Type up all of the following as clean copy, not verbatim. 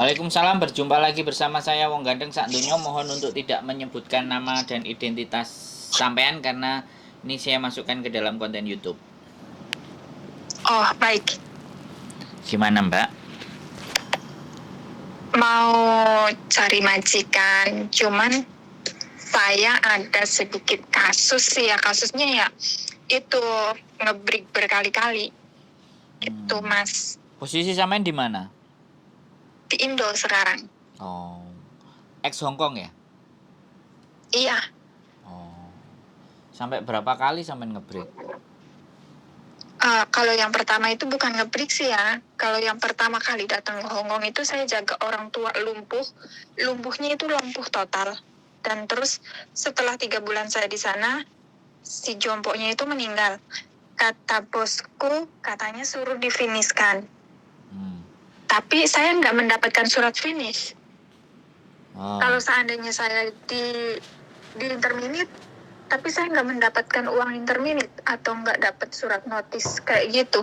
Waalaikumsalam, berjumpa lagi bersama saya Wong Gandeng Sakdunyo. Mohon untuk tidak menyebutkan nama dan identitas sampean karena ini saya masukkan ke dalam konten YouTube. Oh, baik. Gimana, Mbak? Mau cari majikan, cuman saya ada sedikit kasus sih ya. Kasusnya ya itu ngebreak berkali-kali. Itu Mas, Posisi sampean di mana? di Indo sekarang. Oh, ex Hongkong ya? Iya, Oh, sampai berapa kali sampean ngebreak? kalau yang pertama itu bukan ngebreak sih ya. Kalau yang pertama kali datang ke Hongkong itu saya jaga orang tua lumpuh. Lumpuhnya itu lumpuh total. Dan terus setelah 3 bulan saya di sana, si jompoknya itu meninggal. Kata bosku, katanya suruh difinishkan. Tapi saya nggak mendapatkan surat finish. Kalau seandainya saya di interminit, tapi saya nggak mendapatkan uang interminit atau nggak dapat surat notis kayak gitu.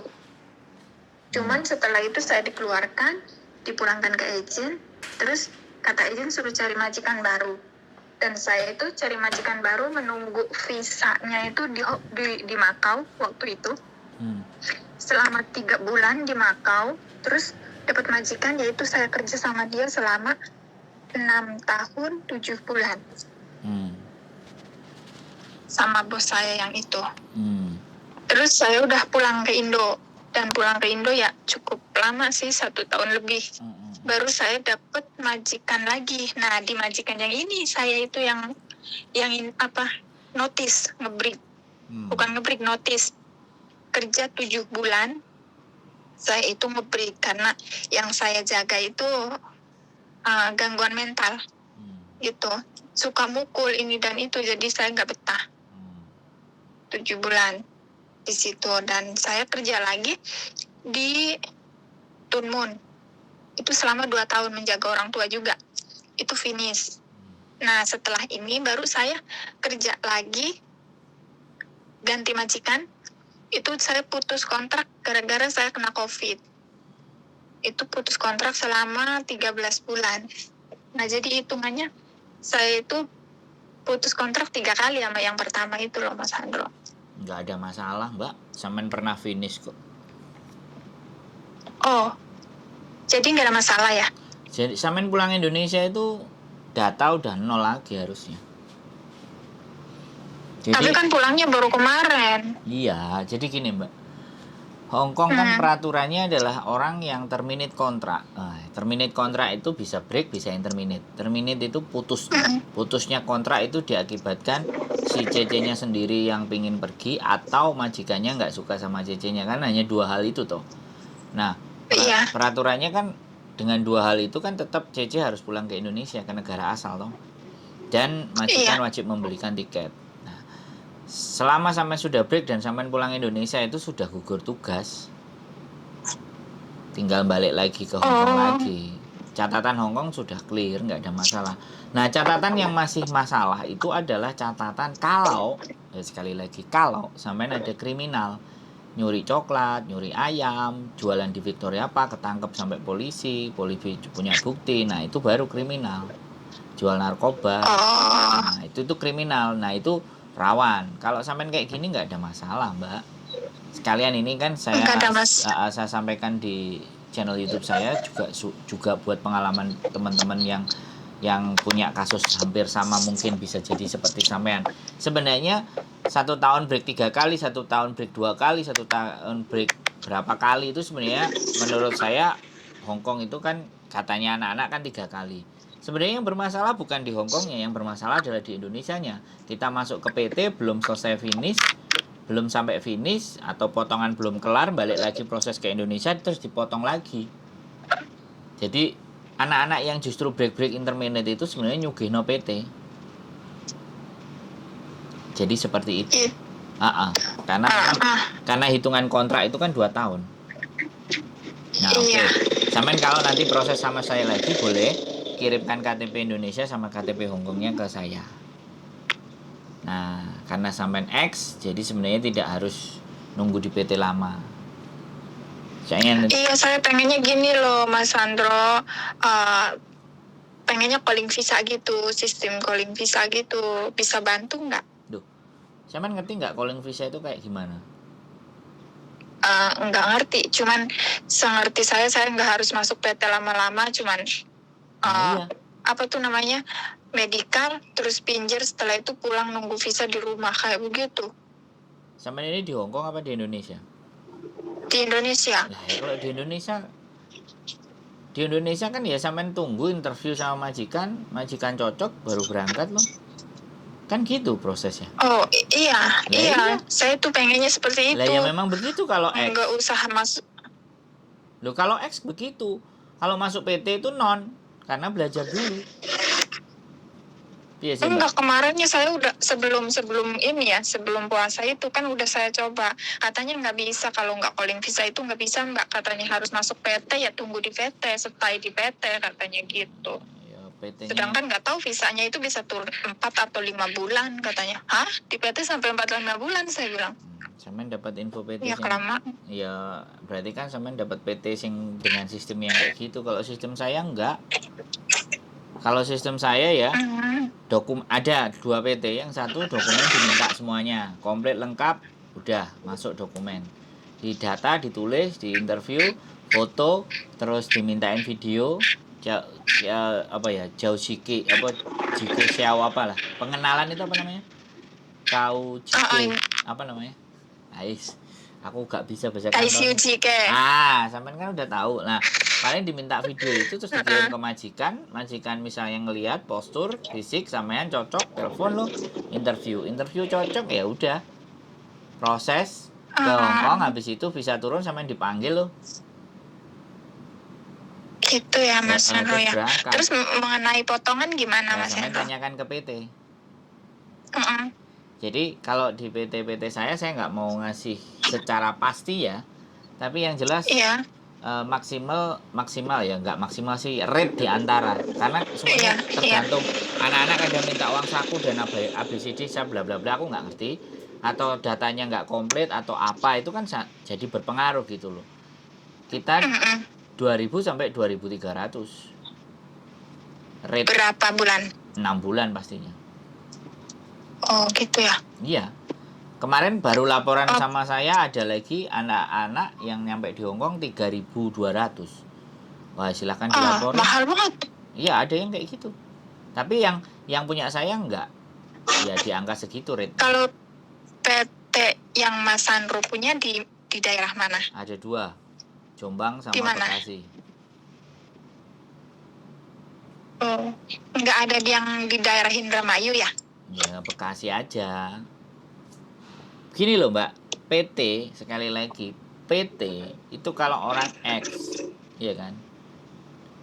Cuman setelah itu saya dikeluarkan, dipulangkan ke agent, terus kata agent suruh cari majikan baru. Dan saya itu cari majikan baru menunggu visanya itu di Macau waktu itu. Selama 3 bulan di Macau, terus dapat majikan, yaitu saya kerja sama dia selama 6 tahun 7 bulan. Sama bos saya yang itu. Terus saya udah pulang ke Indo. Dan pulang ke Indo ya cukup lama sih, 1 tahun lebih. Baru saya dapat majikan lagi. Nah, di majikan yang ini saya itu yang notis, ngebreak. Bukan ngebreak, notis. Kerja 7 bulan, saya itu ngebreak karena yang saya jaga itu gangguan mental. Gitu. Suka mukul ini dan itu, jadi saya nggak betah. 7 bulan di situ. Dan saya kerja lagi di Tunmun. Itu selama 2 tahun menjaga orang tua juga. Itu finish. Nah, setelah ini baru saya kerja lagi, ganti majikan. Itu saya putus kontrak gara-gara saya kena COVID. Itu putus kontrak selama 13 bulan. Nah, jadi hitungannya saya itu putus kontrak 3 kali sama yang pertama itu loh, Mas Andro. Nggak ada masalah, Mbak. Sampean pernah finish kok. Oh, jadi nggak ada masalah ya? Jadi sampean pulang Indonesia itu data udah nol lagi harusnya. Tapi kan pulangnya baru kemarin. Iya, jadi gini Mbak. Hongkong kan peraturannya adalah orang yang terminate kontrak. Terminate kontrak itu bisa break, bisa interminate. Terminate itu putus. Putusnya kontrak itu diakibatkan si CC-nya sendiri yang pingin pergi atau majikannya nggak suka sama CC-nya, kan hanya 2 hal itu toh. Nah, peraturannya kan dengan 2 hal itu kan tetap CC harus pulang ke Indonesia, ke negara asal toh. Dan majikan wajib membelikan tiket. Selama sampai sudah break dan sampai pulang Indonesia itu sudah gugur tugas, tinggal balik lagi ke Hongkong lagi. Catatan Hongkong sudah clear, nggak ada masalah. Nah, catatan yang masih masalah itu adalah catatan kalau, sekali lagi, kalau sampai ada kriminal, nyuri coklat, nyuri ayam, jualan di Victoria Park, ketangkep sampai polisi punya bukti, nah itu baru kriminal. Jual narkoba, nah itu kriminal, nah itu rawan. Kalau sampean kayak gini nggak ada masalah, Mbak. Sekalian ini kan saya sampaikan di channel YouTube saya juga buat pengalaman teman-teman yang punya kasus hampir sama, mungkin bisa jadi seperti sampean. Sebenarnya 1 tahun break 3 kali, 1 tahun break 2 kali, 1 tahun break berapa kali itu sebenarnya menurut saya Hongkong itu kan katanya anak-anak kan 3 kali. Sebenarnya yang bermasalah bukan di Hongkongnya, yang bermasalah adalah di Indonesianya. Kita masuk ke PT belum selesai finish, belum sampai finish atau potongan belum kelar, balik lagi proses ke Indonesia terus dipotong lagi. Jadi anak-anak yang justru break interminate itu sebenarnya nyugihno PT. Jadi seperti itu. Karena hitungan kontrak itu kan 2 tahun. Nah, oke. Sampean kalau nanti proses sama saya lagi boleh kirimkan KTP Indonesia sama KTP Hongkongnya ke saya. Nah, karena sampean X, jadi sebenarnya tidak harus nunggu di PT lama. Iya, saya pengennya gini loh, Mas Sandro. Pengennya calling visa gitu, sistem calling visa gitu. Bisa bantu nggak? Sampean ngerti nggak calling visa itu kayak gimana? Nggak ngerti, cuman sengerti saya nggak harus masuk PT lama-lama, cuman Iya. apa tuh namanya, medical, terus pinjer, setelah itu pulang nunggu visa di rumah, kayak begitu. Sampean ini di Hong Kong apa di Indonesia? Di Indonesia. Lah ya kalau di Indonesia kan ya sampean tunggu interview sama majikan cocok baru berangkat loh. Kan gitu prosesnya. Oh iya, iya. saya tuh pengennya seperti itu. Lah ya memang begitu kalau X. Nggak usah masuk. Loh kalau X begitu. Kalau masuk PT itu non, karena belajar dulu. Iya sih, Enggak, kemarinnya saya udah sebelum ini ya, sebelum puasa itu kan udah saya coba. Katanya nggak bisa, kalau nggak calling visa itu nggak bisa, nggak, katanya harus masuk PT, ya tunggu di PT, stay di PT, katanya gitu. Ya, PT-nya. Sedangkan nggak tahu visanya itu bisa turun 4 atau 5 bulan katanya. Hah? Di PT sampai 4-5 bulan, saya bilang. Sampean dapat info PT Ya kelamaan. Ya berarti kan sampean dapat PT sing dengan sistem yang kayak gitu. Kalau sistem saya enggak. Kalau sistem saya ya, ada 2 PT, yang satu dokumen diminta semuanya, komplit lengkap, udah masuk dokumen. Di data ditulis, di interview, foto, terus dimintain video, jauh siki jiki xiao apalah. Pengenalan itu apa namanya? Kau jiki apa namanya? Ais. Aku gak bisa bahasa kantor. Sampean kan udah tahu. Nah, paling diminta video itu terus dikirim ke majikan misalnya ngelihat postur fisik sampean cocok, telepon lo, interview cocok, ya udah proses ke Hong Kong, habis itu bisa turun sampean dipanggil lo. Gitu ya Mas Sandro ya. Terus mengenai potongan gimana Mas Sandro? Tanyakan ke PT. Jadi kalau di PT saya nggak mau ngasih secara pasti ya, tapi yang jelas maksimal ya, nggak maksimal sih, rate di antara, karena semuanya tergantung. Anak-anak ada minta uang saku dan ABCD bla bla bla, aku nggak ngerti, atau datanya nggak komplit atau apa, itu kan jadi berpengaruh gitu loh. Kita 2.000 sampai 2.300 rate. Berapa bulan? 6 bulan pastinya. Oh gitu ya. Iya. Kemarin baru laporan sama saya, ada lagi anak-anak yang nyampe di Hong Kong 3.200. Wah, silakan dilaporin. Mahal banget. Iya, ada yang kayak gitu. Tapi yang punya saya enggak. Ya di angka segitu rate. Kalau PT yang Mas Sandro punya di daerah mana? Ada 2. Jombang sama Bekasi. Oh, enggak ada yang di daerah Indramayu ya? Ya, Bekasi aja. Gini loh Mbak, PT, sekali lagi, PT itu kalau orang X, ya kan,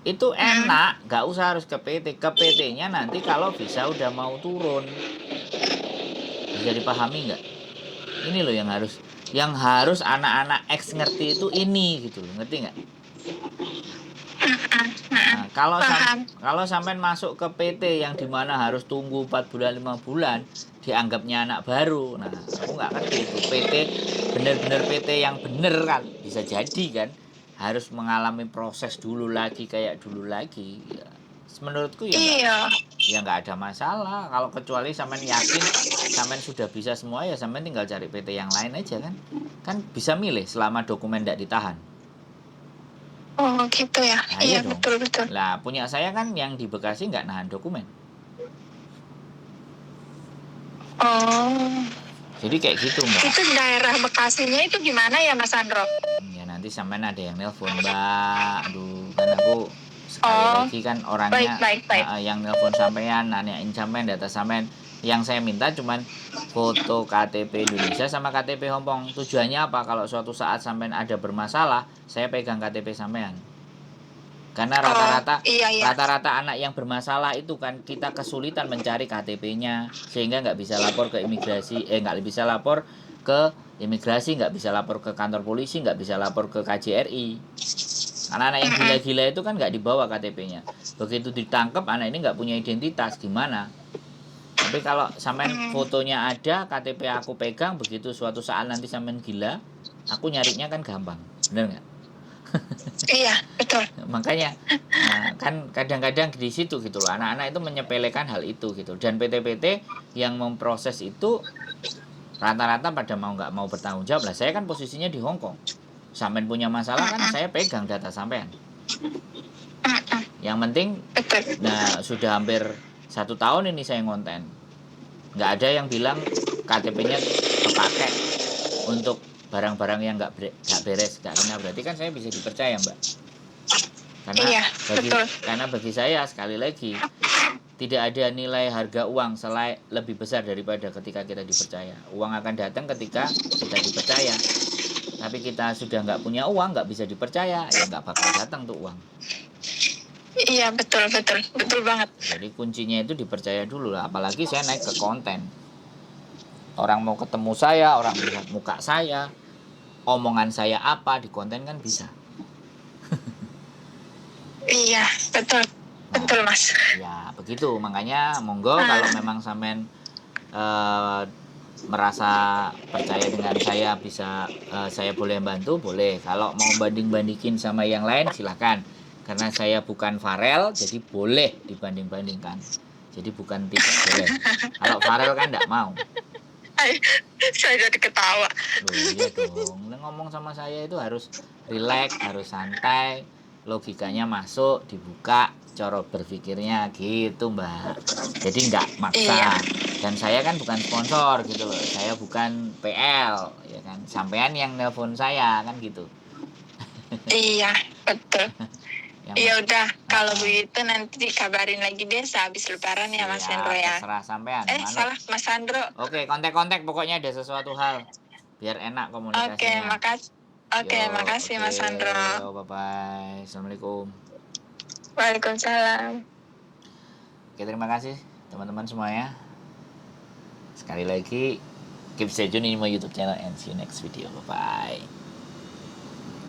itu enak, nggak usah harus ke PT. Ke PT-nya nanti kalau visa udah mau turun. Bisa dipahami nggak? Ini loh yang harus anak-anak X ngerti itu ini gitu loh, ngerti nggak? Nah, kalau sampai masuk ke PT yang dimana harus tunggu 4 bulan 5 bulan, dianggapnya anak baru. Nah, aku nggak ngerti itu PT, bener-bener PT yang bener kan, bisa jadi kan harus mengalami proses dulu lagi kayak dulu lagi ya. Menurutku ya nggak ada masalah, kalau kecuali sampean yakin sampean sudah bisa semua, ya sampean tinggal cari PT yang lain aja kan bisa milih selama dokumen tidak ditahan. Oh gitu ya. Nah, iya dong. Betul. Lah punya saya kan yang di Bekasi nggak nahan dokumen. Oh. Jadi kayak gitu Mbak. Itu daerah Bekasinya itu gimana ya Mas Sandro? Ya nanti sampean ada yang nelpon Mbak. Aduh, kan aku sekali lagi kan orangnya baik. Yang nelpon sampean, nanyain sampean, data sampean. Yang saya minta cuman foto KTP Indonesia sama KTP Hong Kong. Tujuannya apa? Kalau suatu saat sampean ada bermasalah, saya pegang KTP sampean. Karena rata-rata anak yang bermasalah itu kan kita kesulitan mencari KTP-nya, sehingga nggak bisa lapor ke imigrasi, nggak bisa lapor ke imigrasi, nggak bisa lapor ke kantor polisi, nggak bisa lapor ke KJRI. Anak-anak yang gila-gila itu kan nggak dibawa KTP-nya. Begitu ditangkap, anak ini nggak punya identitas, gimana? Tapi kalau sampean fotonya ada, KTP aku pegang, begitu suatu saat nanti sampean gila, aku nyarinya kan gampang, bener nggak? Iya, betul. Makanya kan kadang-kadang di situ gitu loh, anak-anak itu menyepelekan hal itu gitu. Dan PT-PT yang memproses itu rata-rata pada mau nggak mau bertanggung jawab lah. Saya kan posisinya di Hong Kong. Sampean punya masalah kan Mm-mm, saya pegang data sampean. mm-mm, Yang penting, betul. nah sudah hampir 1 tahun ini saya ngonten. Nggak ada yang bilang KTP-nya kepake untuk barang-barang yang nggak beres, nggak kena. Berarti kan saya bisa dipercaya, Mbak. Karena Iya, bagi betul. karena bagi saya sekali lagi tidak ada nilai harga uang selain lebih besar daripada ketika kita dipercaya. Uang akan datang ketika kita dipercaya. Tapi kita sudah nggak punya uang, nggak bisa dipercaya, ya nggak bakal datang tuh uang. Iya, betul, betul. Betul banget. Jadi kuncinya itu dipercaya dulu lah. Apalagi saya naik ke konten. Orang mau ketemu saya, orang lihat muka saya, omongan saya apa di konten kan bisa. Iya, betul. Nah, Betul, Mas. ya begitu. Makanya monggo kalau Ah, memang sampean eh, merasa percaya dengan saya, bisa saya boleh bantu, boleh. Kalau mau banding-bandingin sama yang lain silakan. Karena saya bukan Farel, jadi boleh dibanding-bandingkan. Jadi bukan tidak boleh. Kalau Farel kan tidak mau. saya jadi ketawa. Loh iya dong. Ngomong sama saya itu harus rileks, harus santai, logikanya masuk, dibuka, cara berpikirnya gitu, Mbak. Jadi nggak Iya, maksa. Dan saya kan bukan sponsor gitu loh. Saya bukan PL, ya kan. Sampean yang nelpon saya kan gitu. iya, betul. Yang Ya udah, kalau uh-uh. begitu nanti dikabarin lagi deh sehabis Lebaran ya, Mas Iya, Hendro ya. terserah sampean. Manuk. Salah, Mas Sandro. Oke, kontak-kontak pokoknya ada sesuatu hal biar enak Oke, komunikasinya. makasih. Oke, Yo, makasih oke, Mas Sandro. yo, bye bye. Assalamualaikum. Waalaikumsalam. Oke, terima kasih teman-teman semuanya. Sekali lagi, keep stay tune in my YouTube channel and see you next video. Bye bye.